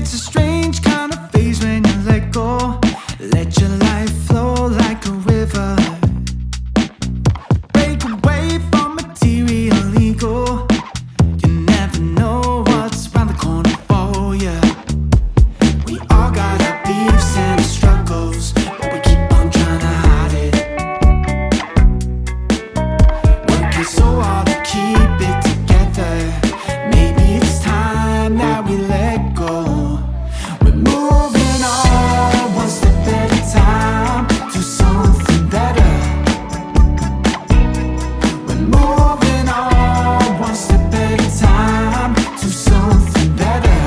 It's a strange kind of phase when you let go. Let your life flow like a river. Break away from material ego. You never know what's around the corner for you. We all got our beefs and our struggles, but we keep on trying to hide it. Working so hard to keep it together. Maybe it's time that we let go. We're moving on one step at a time to something better. We're moving on one step at a time to something better.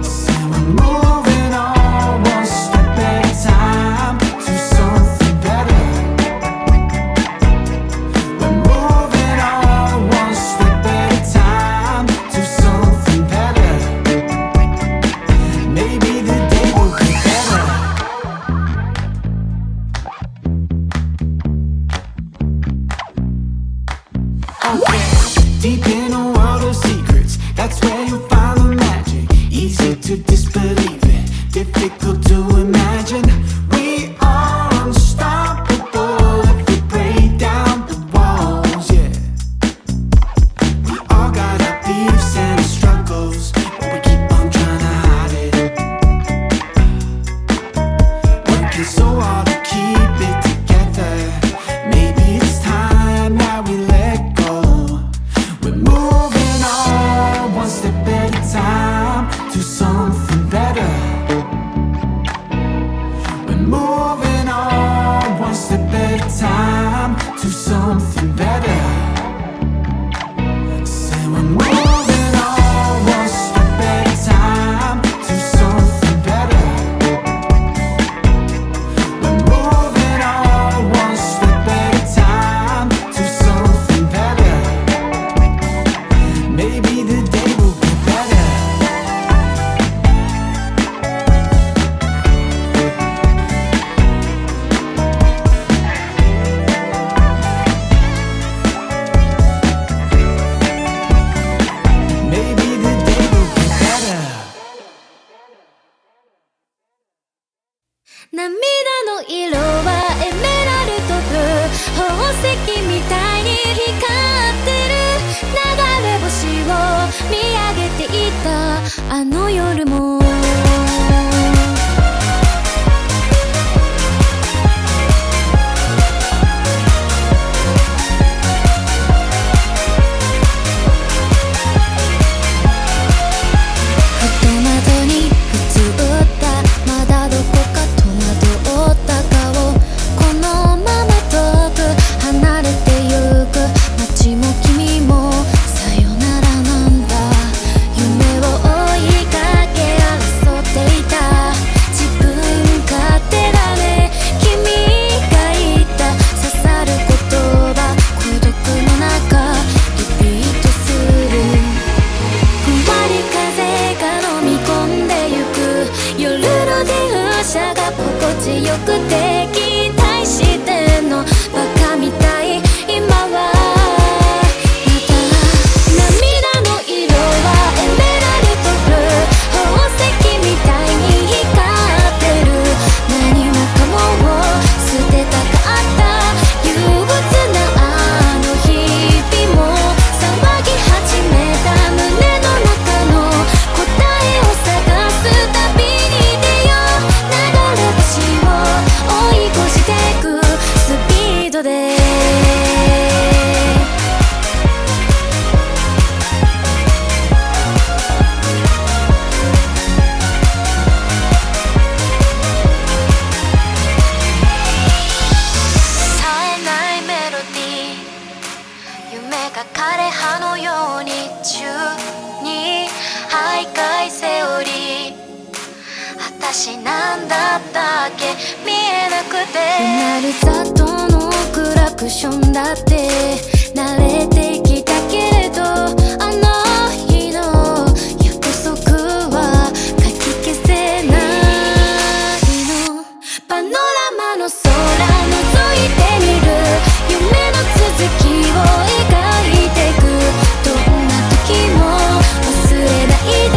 Say we're moving on one step at a time to something better. We're moving on one step at a time to something better. Maybe the day will be better. Okay, deep in a world of secrets, that's where you'll find the magic. Easy to disbelieve it, difficult to imagine. We are unstoppable if we break down the walls, yeah. We all got our beefs and our struggles, but we keep on trying to hide it. Working so hard to keep it together. Maybe it's time that we let go. We're moving on one step at a time to something better. We're moving on one step at a time to something better. Say we're moving on one step at a time to something better. We're moving on one step at a time to something better. Maybe the day will be better. Maybe the day will be better. 涙の色はエメラルドブルー、宝石みたいに光ってる。流れ星を見上げていたあの夜もふと窓に映ったまだどこか戸惑った顔、このまま遠く離れてゆく街も君もさよならなんだ。夢を追いかけ争っていた自分勝手だね。君が言った刺さる言葉、孤独の中リピートする。ふわり風が飲み込んでゆく夜の電車が心地よくて期待してんのバカみたい今はまた涙の色はエメラルドブルー、宝石みたいに光ってる。何もかもを捨てたかった憂鬱なあの日々も騒ぎ始めた胸の中の答えを探す旅に出よう。流れ星を追い越してくスピードで絶えないメロディー、夢が枯葉のように宙に徘徊セオリー。私なんだったっけ見えなくて、鳴る雑踏のクラクションだって慣れてきたけれど、あの日の約束はかき消せないの。パノラマの空覗いてみる、夢の続きを描いてく。どんな時も忘れないで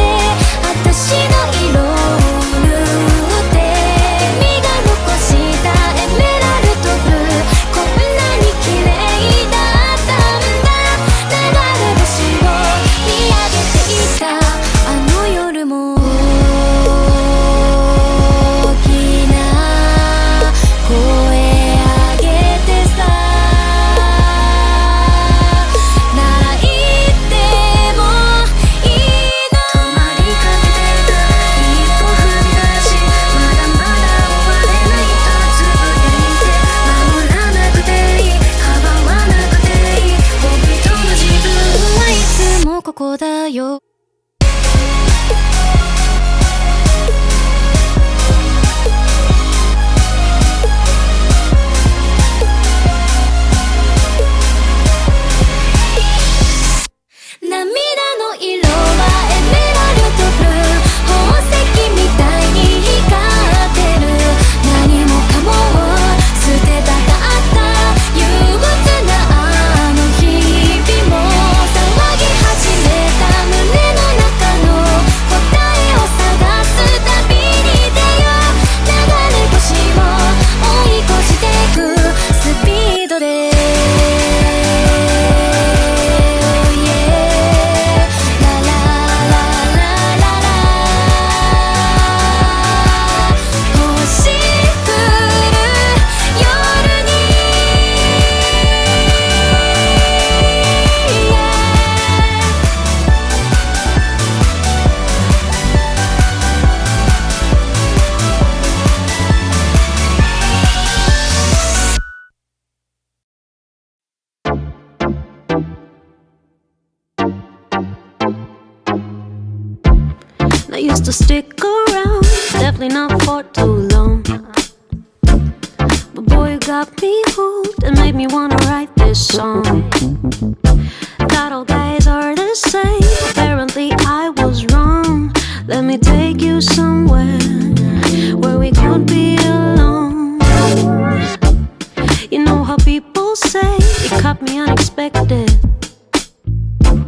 I used to stick around, definitely not for too long. But boy, you got me hooked and made me wanna write this song. Thought all guys are the same, apparently I was wrong. Let me take you somewhere where we could be alone. You know how people say you caught me unexpected.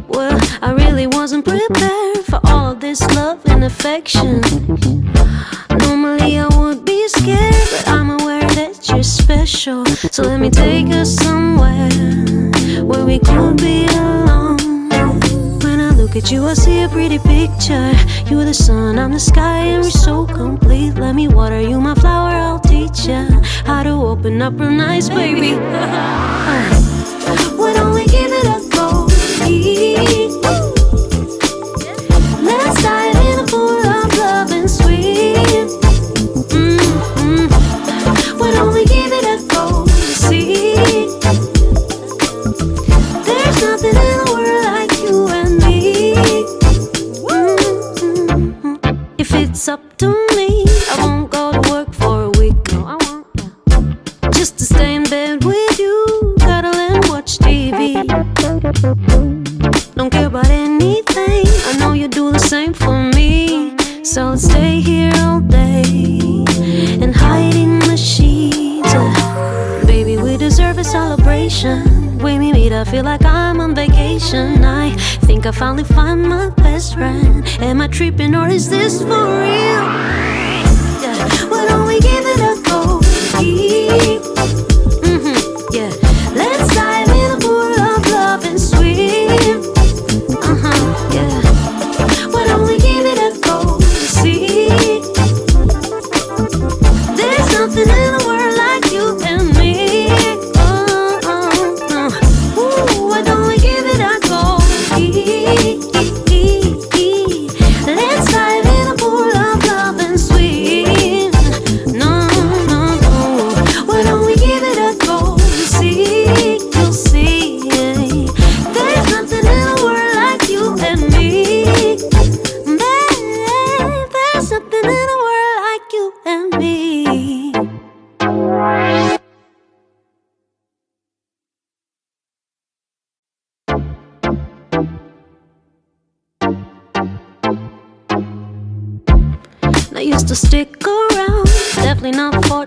Well, I really wasn't prepared for all of this love and affection. Normally I would be scared, but I'm aware that you're special. So let me take us somewhere where we could be alone. When I look at you, I see a pretty picture. You're the sun, I'm the sky, and we're so complete. Let me water you, my flower, I'll teach you how to open up real nice, baby. Why don't we give it a go? Let's dive in a pool of love and sweet. Why don't we give it a go? See, there's nothing in the world like you and me. If it's up to me, I won't go to work for a week. No, I won't. Just to stay in bed with you, cuddle and watch TV. Don't care about anything, I know you do the same for me. So let's stay here all day and hide in the sheets. Baby, we deserve a celebration. When we meet, I feel like I'm on vacation. I think I finally found my best friend. Am I tripping or is this for real? Yeah. Why don't we give it a go? Yeah. Let's dive in a pool of love and swim. Yeah. Why don't we give it a go? See, there's nothing in the world like you and me. Ooh, why don't we give it a go? Let's dive in a pool of love and swim. No, no, no. Why don't we give it a go? You'll see, there's nothing in the world like you and me. Babe, there's nothing in the world like you and me. I used to stick around, definitely not for